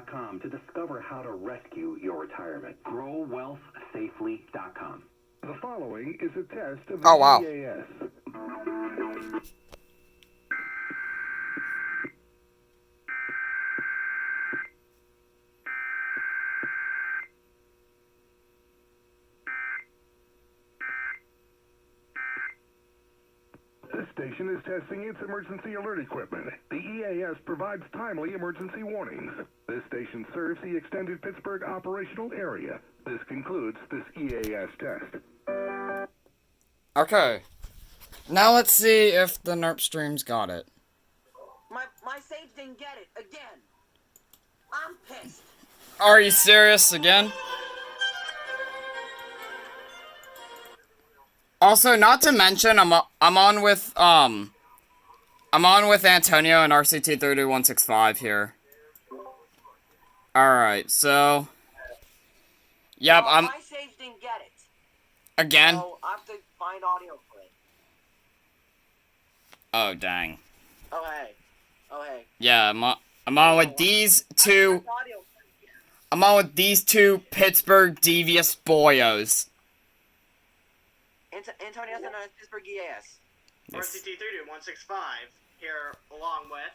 Kdka.com to discover how to rescue your retirement. GrowWealthSafely.com. The following is a test of the EAS. This station is testing its emergency alert equipment. The EAS provides timely emergency warnings. This station serves the extended Pittsburgh operational area. This concludes this EAS test. Okay. Now let's see if the NERP streams got it. My save didn't get it again. I'm pissed. Are you serious again? Also, not to mention, I'm on with Antonio and RCT32165 here. Alright, so yep, my save didn't get it. Again? So I have to find audio for it. Oh dang. Oh hey. Yeah, I'm on with these two. I'm on with these two Pittsburgh devious boyos. Antonio sent a Pittsburgh EAS. RCT32165 here along with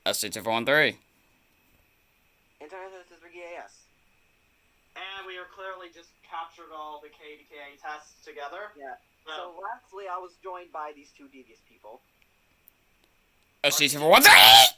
SC2413. Antonio sent a Pittsburgh EAS. And we are clearly just captured all the Kdka tests together. Yeah. So lastly, I was joined by these two devious people. SC2413!